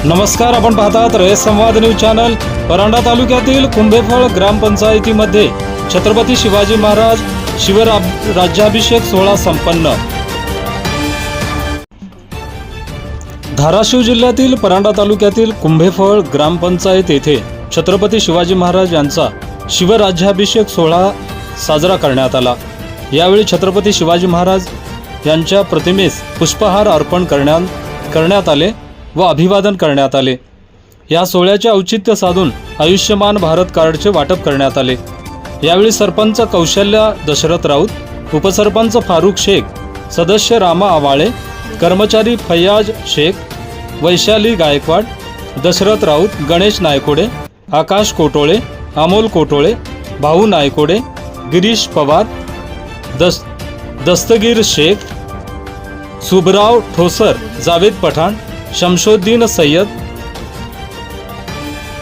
नमस्कार, आपण पाहतात रयत संवाद न्यूज चॅनल। परांडा तालुक्यातील कुंभेफळ ग्रामपंचायतीमध्ये छत्रपती शिवाजी महाराज शिवराज्याभिषेक सोहळा संपन्न। धाराशिव जिल्ह्यातील परांडा तालुक्यातील कुंभेफळ ग्रामपंचायत येथे छत्रपती शिवाजी महाराज यांचा शिवराज्याभिषेक सोहळा साजरा करण्यात आला। यावेळी छत्रपती शिवाजी महाराज यांच्या प्रतिमेस पुष्पहार अर्पण करण्यात आले व अभिवादन करण्यात आले। या सोहळ्याचे औचित्य साधून आयुष्यमान भारत कार्डचे वाटप करण्यात आले। यावेळी सरपंच कौशल्या दशरथ राऊत, उपसरपंच फारुख शेख, सदस्य रामा आवाळे, कर्मचारी फैयाज शेख, वैशाली गायकवाड, दशरथ राऊत, गणेश नायकोडे, आकाश कोटोळे, अमोल कोटोळे, भाऊ नायकोडे, गिरीश पवार, दस्तगीर शेख, सुबराव ठोसर, जावेद पठाण, शमशोद्दीन सय्यद,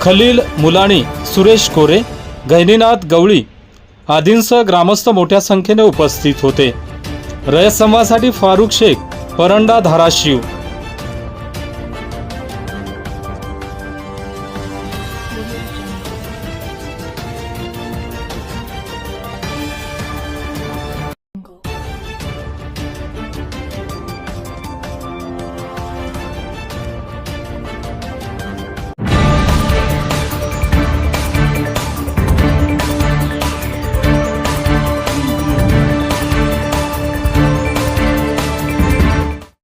खलील मुलानी, सुरेश कोरे, गहिनीनाथ गवळी आदींसह ग्रामस्थ मोठ्या संख्येने उपस्थित होते। रयत संवादसाठी फारुख शेख, परंडा, धाराशिव।